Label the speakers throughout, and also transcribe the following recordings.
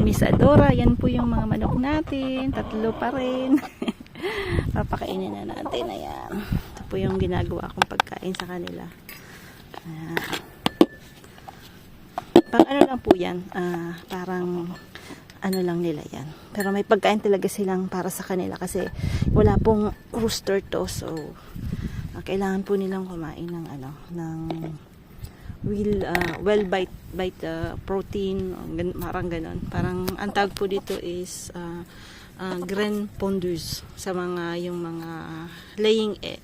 Speaker 1: Miss Adora. Yan po yung mga manok natin. Tatlo pa rin. Papakainin na natin. Ayan. Ito po yung ginagawa kong pagkain sa kanila. Ayan. Pang ano lang po yan. Parang ano lang nila yan. Pero may pagkain talaga silang para sa kanila kasi wala pong rooster to. So, kailangan po nilang kumain ng ano, ng well bite protein, parang ganon. Parang ang tawag po dito is grain pondus sa mga yung mga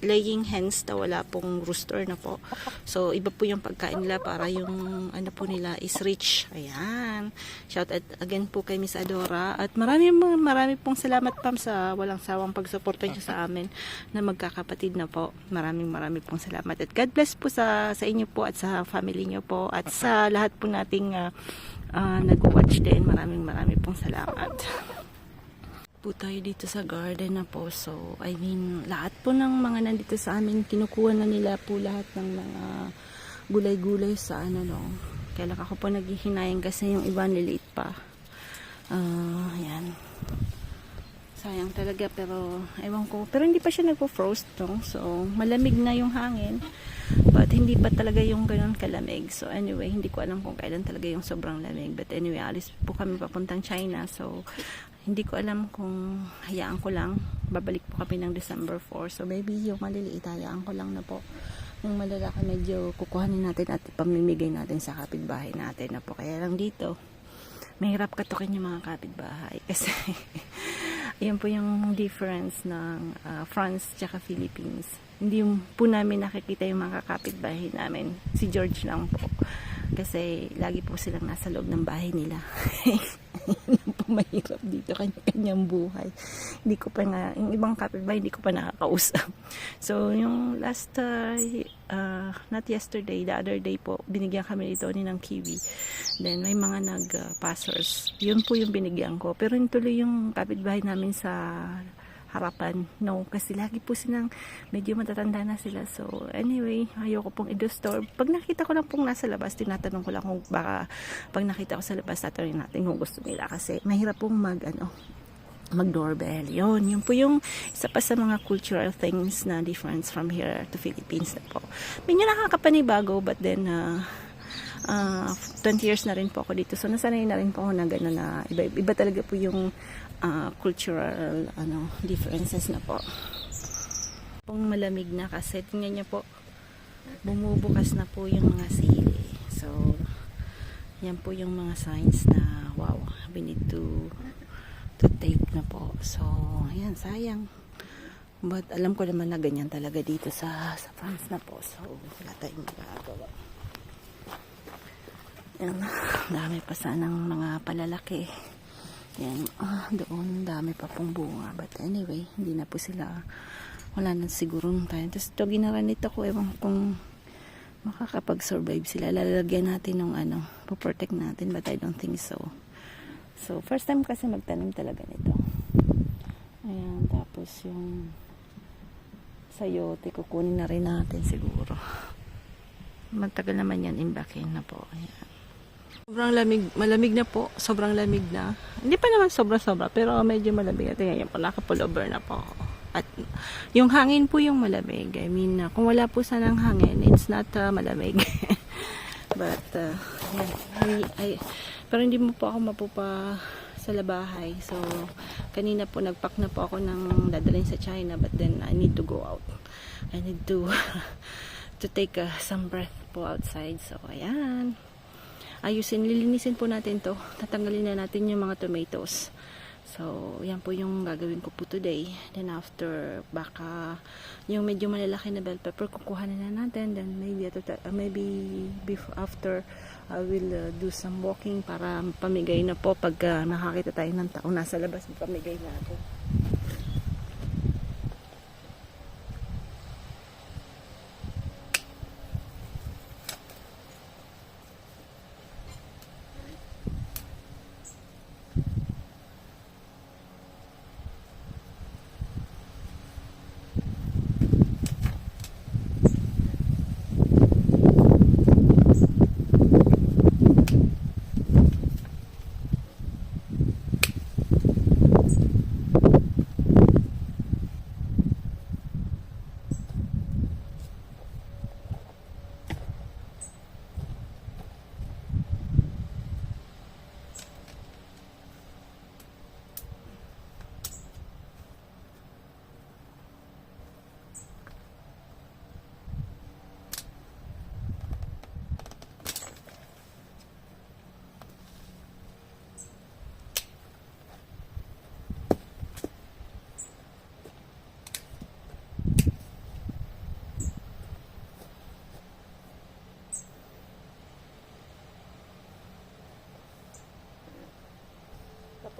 Speaker 1: laying hens na wala pong rooster na po. So iba po yung pagkain nila para yung ano po nila is rich. Ayan. Shout out again po kay Miss Adora at marami pong salamat Pam sa walang sawang pagsuporta niyo sa amin na magkakapatid na po. Marami pong salamat at God bless po sa inyo po at sa family niyo po at sa lahat po nating nag-watch din. Marami pong salamat po tayo dito sa garden na po. So, I mean, lahat po ng mga nandito sa amin, kinukuha na nila po lahat ng mga gulay-gulay sa ano, no. Kailan ako po naghihinayang kasi yung iba niliit pa. Ayan. Sayang talaga, pero ewan ko. Pero hindi pa siya nagpo-frost, no. So, malamig na yung hangin. But hindi pa talaga yung ganun kalamig. So, anyway, hindi ko alam kung kailan talaga yung sobrang lamig. But anyway, alis po kami papuntang China. So, hindi ko alam kung hayaan ko lang. Babalik po kami ng December 4. So maybe yung maliliit, hayaan ko lang na po. Yung malalaki medyo kukuhanin natin at pamimigay natin sa kapitbahay natin na po. Kaya lang dito, mahirap katukin yung mga kapitbahay. Kasi yun po yung difference ng France tsaka Philippines. Hindi po namin nakikita yung mga kapitbahay namin. Si George lang po. Kasi lagi po silang nasa loob ng bahay nila. Yun po mahirap dito, kanya-kanyang buhay. Hindi ko pa nga, yung ibang kapitbahay hindi ko pa nakakausap. So yung last not yesterday, the other day po, binigyan kami ito ng kiwi. Then may mga nag-passers. Yun po yung binigyan ko. Pero yung tuloy yung kapitbahay namin sa harapan, no, kasi lagi po silang medyo matatanda na sila. So anyway, ayoko pong i-disturb. Pag nakita ko lang pong nasa labas, tinatanong ko lang kung baka pag nakita ko sa labas, tatanungin natin kung gusto nila kasi mahirap pong mag-doorbell. Yun po yung isa pa sa mga cultural things na difference from here to Philippines na po. Medyo nakakapanibago, but then 20 years na rin po ako dito. So nasanay na rin po ako na gano'n na iba talaga po yung cultural differences na po. Pong malamig na kasi tingnan niyo po, bumubukas na po yung mga sili. So yan po yung mga signs na wow, we need to take na po. So ayan, sayang, but alam ko naman na ganyan talaga dito sa France na po. So wala tayong magagawa. Yan, dami pa sanang mga palalaki. Yan, doon dami pa pong bunga, but anyway, hindi na po sila, wala na siguro nung tayo. Tapos ito ginaranito ko, ewan kung makakapag-survive sila. Lalagyan natin ng po-protect natin, but I don't think so. So first time kasi magtanim talaga nito. Ayan, tapos yung sayote kukunin na rin natin siguro. Magtagal naman yan, imbakin na po. Ayan. Sobrang lamig, malamig na po, sobrang lamig na. Hindi pa naman sobra-sobra, pero medyo malamig. At ngayon po, naka-pullover na po. At yung hangin po yung malamig. I mean, kung wala po sanang hangin, it's not malamig. But, pero hindi mo po ako mapupa sa labahay. So, kanina po, nagpack na po ako ng dadalhin sa China, but then I need to go out. I need to take some breath po outside. So, ayan. Lilinisin po natin to. Tatanggalin na natin yung mga tomatoes. So, yan po yung gagawin ko po today. Then after, baka yung medyo malalaki na bell pepper, kukuhanin na natin. Then maybe after, I will do some walking para pamigay na po pag nakakita tayo ng tao nasa labas, pamigay natin.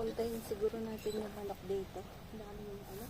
Speaker 1: Papuntahin siguro natin yung manok dito. Dami yung ano.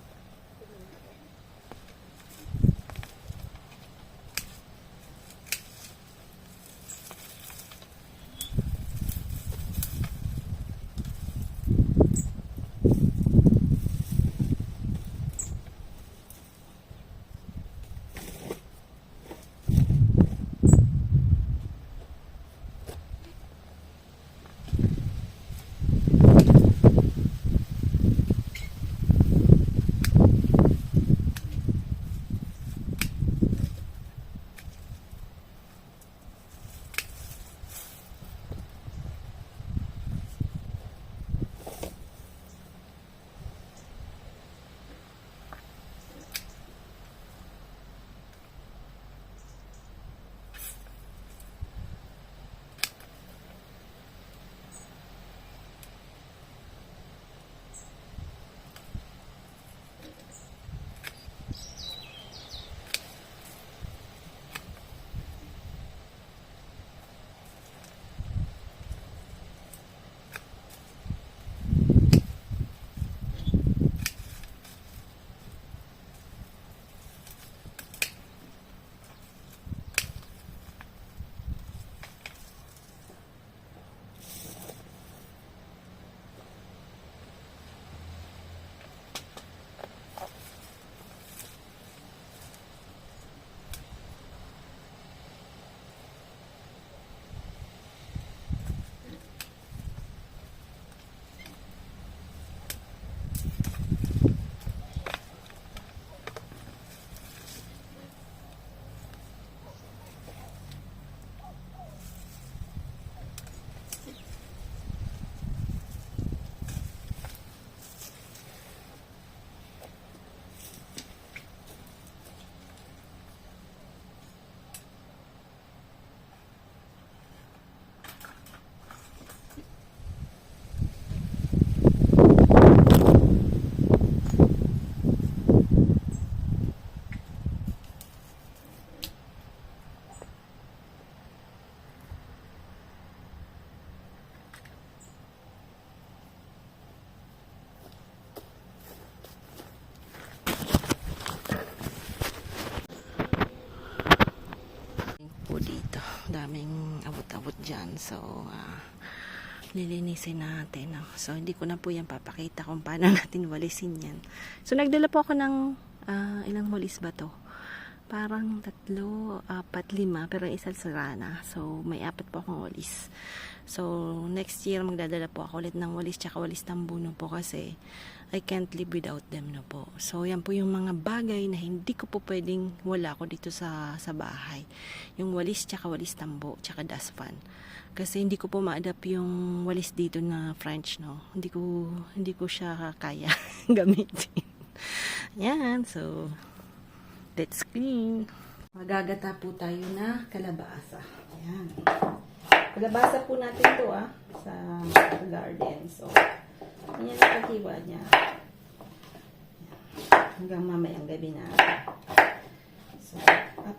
Speaker 1: Po dito. Daming abot-abot dyan. So, lilinisin natin. So, hindi ko na po yan papakita kung paano natin walisin yan. So, nagdala po ako ng ilang walis ba to? Parang 3, 4, 5, pero isa sira na. So, may 4 po akong walis. So, next year, magdadala po ako ulit ng walis tsaka walis tambuno po kasi I can't live without them na po. So, yan po yung mga bagay na hindi ko po pwedeng wala ko dito sa bahay. Yung walis tsaka walis tambo tsaka dustpan. Kasi hindi ko po ma-adapt yung walis dito na French, no? Hindi ko siya kaya gamitin. Yan, so let's clean. Magagata po tayo na kalabasa. Ayan. Kalabasa po natin to sa garden. So, yan ang paghiwa niya. Hanggang mamayang gabi na. So, up.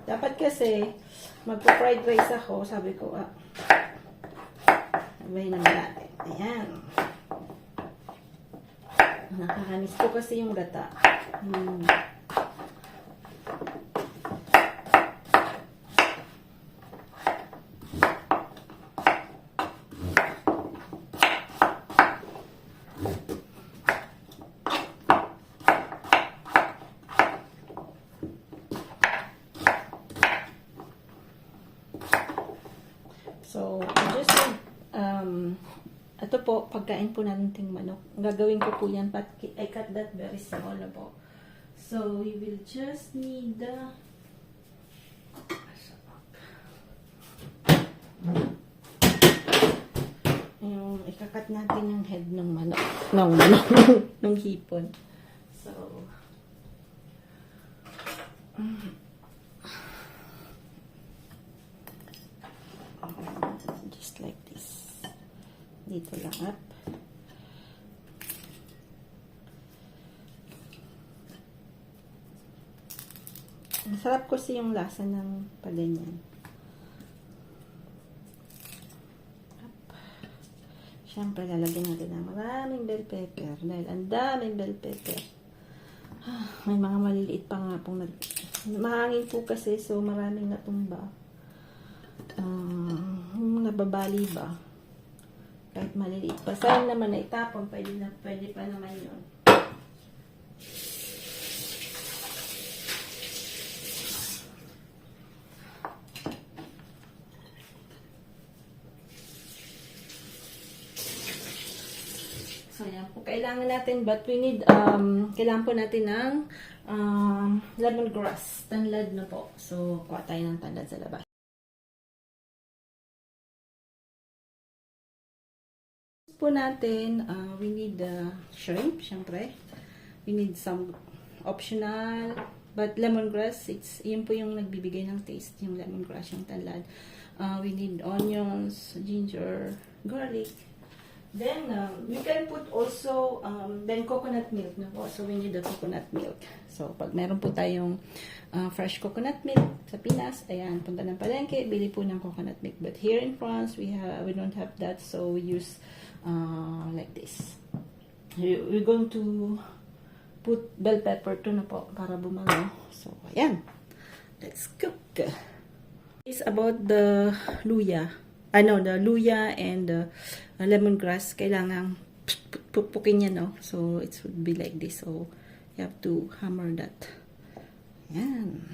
Speaker 1: Dapat kasi, magpo-fried rice ako. Sabi ko, sabay naman natin. Ayan. Nakakanis po kasi yung gata. So, just ito po, pagkain po natin ting manok. Gagawin ko po yan, but I cut that very small na po. So, we will just need the yung ikakat natin yung head ng manok. Ng hipon. So, just like this. Dito lang up. Masarap kasi yung lasa ng paganyan. Siyempre, lalagyan natin ng maraming bell pepper. Dahil ang daming bell pepper. May mga maliliit pa nga pong mahangin po kasi, so maraming natumba. Nababali ba? Kahit maliliit pa. Sayang naman na itapon, pwede pa naman yun. So, yan po. Kailangan natin, but we need, kailangan po natin ng lemongrass. Tanlad na po. So, kuha tayo ng tanlad sa labas. Po natin, we need shrimp, syempre. We need some optional, but lemongrass, yun po yung nagbibigay ng taste, yung lemongrass, yung tanlad. We need onions, ginger, garlic. Then, we can put also, then coconut milk na po. So, we need the coconut milk. So, pag meron po tayong fresh coconut milk sa Pinas, ayan, punta ng palengke, bili po ng coconut milk. But here in France, we don't have that. So, we use like this. We're going to put bell pepper to na po para bumalo. So, ayan. Let's cook. It's about the luya. The luya and the lemongrass, kailangan pupukin niya, no? So, it would be like this. So, you have to hammer that. Yan.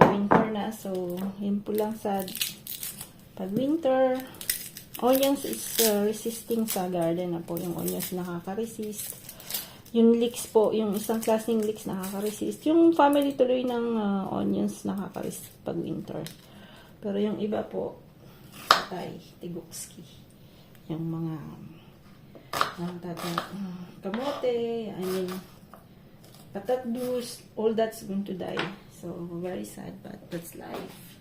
Speaker 1: Winter na, so yun po lang sa pag winter, onions is resisting sa garden na po. Yung onions nakaka-resist, yung leeks po, yung isang klaseng leeks nakaka-resist, yung family tuloy ng onions nakaka-resist pag winter, pero yung iba po patay, tigokski, yung mga kamote, patatbus, all that's going to die. So, very sad, but that's life.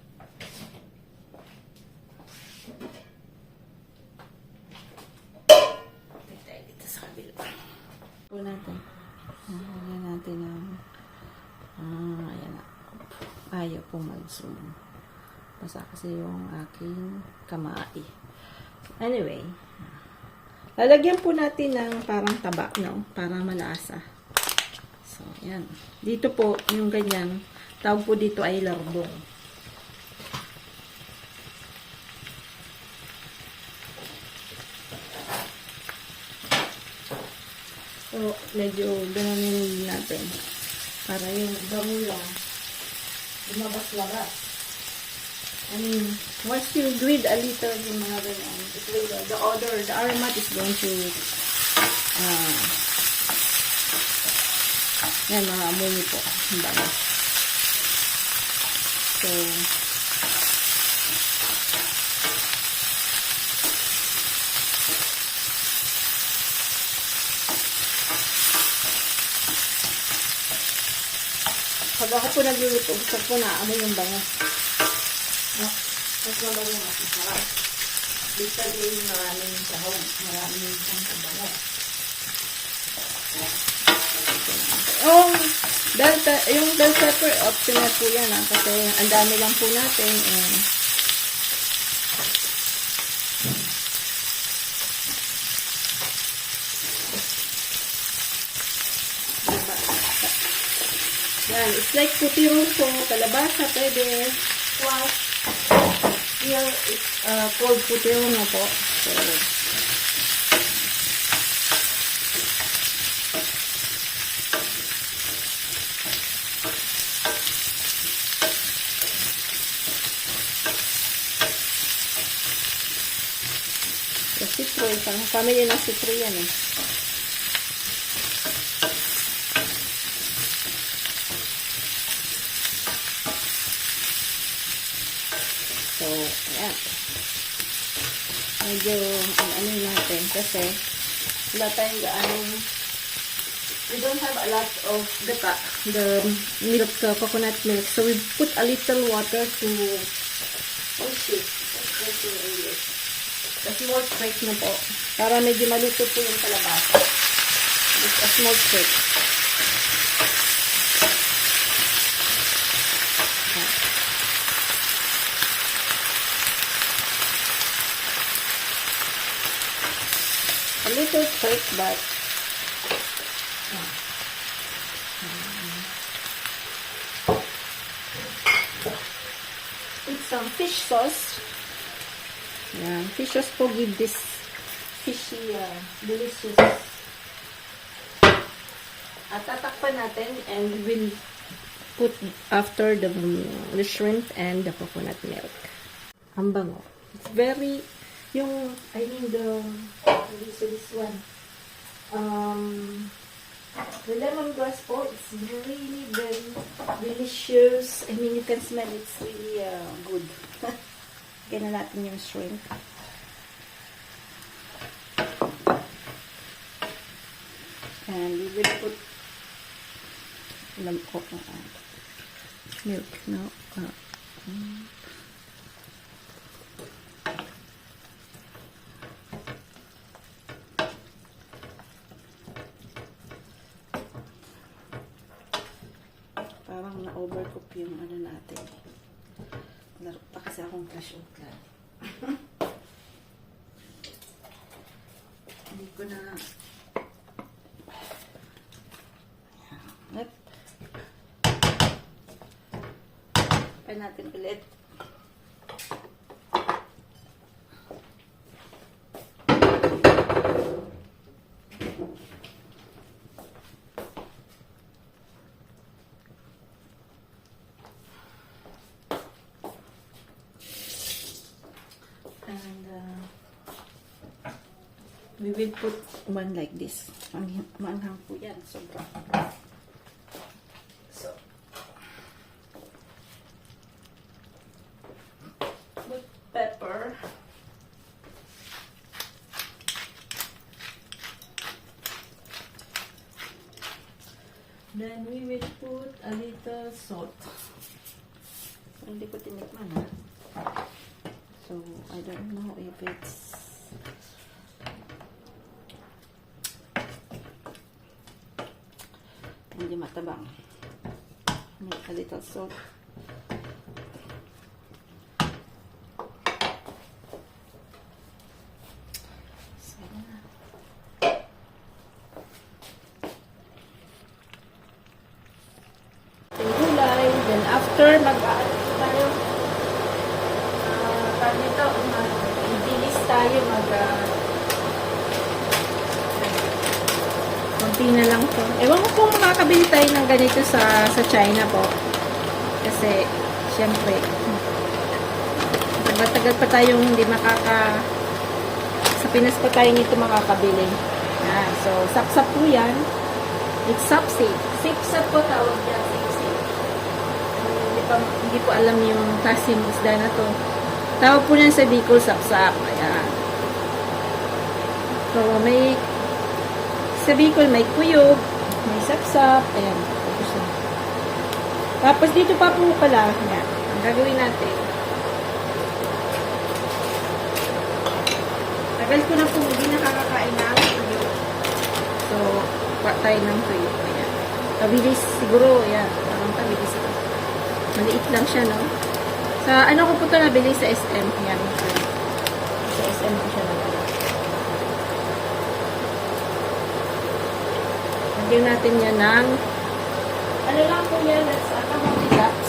Speaker 1: Tayo dito sa kabila. Po natin. Ayan natin ang ayan na. Ayaw po mag-zoom. Basta kasi yung aking kamay. Anyway, lalagyan po natin ng parang taba, no? Para malasa. So, ayan. Dito po, yung ganyan, tawag po dito ay lardong. So, medyo gano'n natin. Para yung gamula, lumabas-labas. Once you grate a little yung mga ganyan, the aromat is going to, yan, mga amoy po. Ang dami. So, pag ako po nagluluto, gusto ko na amoy yung bango. No? Mas mabango nga si sarap. Dito din maraming sahog, maraming bango. Yung bell pepper, optional po yan, kasi ang dami lang po natin. Yan, it's like putirong po, kalabasa, pwede, squash. Here, it's called putirong na po. So, citro, family ng citro yan eh. So, ayan. Medyo, ano natin, kasi wala tayong gaanong we don't have a lot of the milk, coconut milk. So we put a little water to a small trick na po. Para medyo maluto po yung kalabasa. Just a small trick. A little trick, but with some fish sauce. Yeah, fish sauce po give this fishy, delicious. At tatakpan natin and we'll put after the shrimp and the coconut milk. Ang bango. It's very, this one. The lemongrass po, it's really very delicious. I mean, you can smell it's really good. Kaya na natin yung shrimp. And we will put milk now. Parang na-overcook yung ano natin. Laro pa kasi akong flash out lang. Hindi ko na pa natin ulit. And we will put one like this. Maanghang po yan. Sobra. So, put pepper. Then we will put a little salt. So, hindi ko tinikman ha. So, I don't know if it's hindi matabang. Make a little salt. So, gulay. Then after mag-dilis tayo, konti na lang to. Ewan ko kung makakabili tayo ng ganito sa China po. Kasi, syempre, tagal pa tayong hindi sa Pinas pa tayo nito makakabili. Yan. So, sapsap po yan. It's sapsip. Sipsap po tawag yan. Sipsip. Hindi po alam yung klaseng isda na to. Tawag po niyan sa Bicol, sapsap. Ayan. So, sa Bicol, may kuyog, may sapsap. Ayan. Tapos, dito pa po pala. Ayan. Ang gagawin natin. Tagal ko na po hindi nakakakain ng kuyog. So, tayo ng kuyog. Ayan. Tabilis siguro. Ayan. Parang tabilis ito. Maliit lang siya, no? Sa ano ko po ito nabili sa SM. Yan. Sa SM ko siya nabili. Lagyan natin yan ng ano lang po yan. That's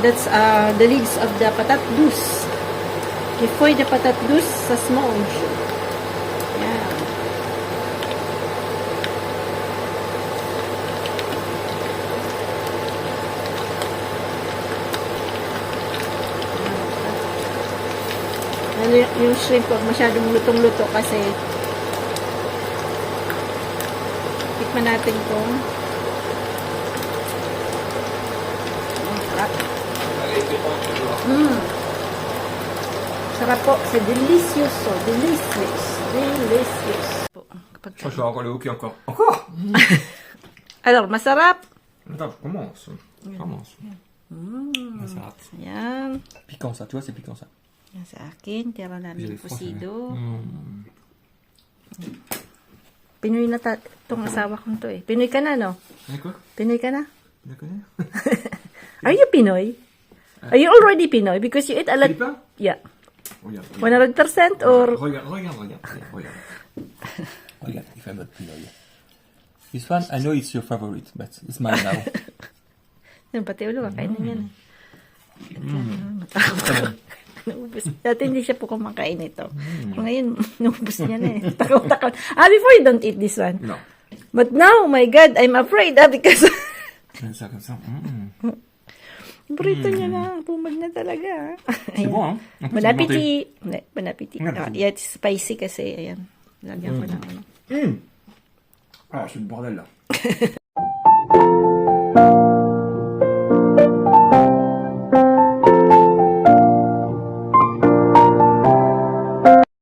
Speaker 1: that's the leaves of the patat douce. Gifoy the patat douce sa smonge. Yan. Yung shrimp wag masyadong lutong-luto kasi tikman natin kung sarap. Sarap po. Sa delicious. So, delicious. kapag...
Speaker 2: Je vais encore le hockey encore. Encore
Speaker 1: Alors, masarap.
Speaker 2: Attends, commence. Commence. Masarap.
Speaker 1: Yan.
Speaker 2: Piquant ça, tu vois, c'est piquant ça.
Speaker 1: Yan sa akin. Tira namin pusido. Pinoy na itong asawa kong to eh. Pinoy ka na, no?
Speaker 2: Quoi?
Speaker 1: Pinoy ka na?
Speaker 2: Tu la connais?
Speaker 1: Are you Pinoy? Are you already Pinoy? Because you eat a lot...
Speaker 2: Philippin?
Speaker 1: Yeah.
Speaker 2: Regarde.
Speaker 1: 100% or...
Speaker 2: Regarde. Regarde, if I'm not Pinoy. This one, I know it's your favorite, but it's mine now.
Speaker 1: Yan, pati ulo, kakain na yan. Naubos. Dati hindi siya po kumakain ito. Pero ngayon, naubos niya na eh. Takaw-takaw. Before you don't eat this one.
Speaker 2: No.
Speaker 1: But now, oh my God, I'm afraid because...
Speaker 2: Comme ça.
Speaker 1: Burrito niya na. Pumag na talaga.
Speaker 2: C'est bon, hein?
Speaker 1: Bon appétit. Bon appétit. Yeah, it's spicy kasi. Ayan. Lagyan ko ng ano.
Speaker 2: Ah, c'est le bordel là.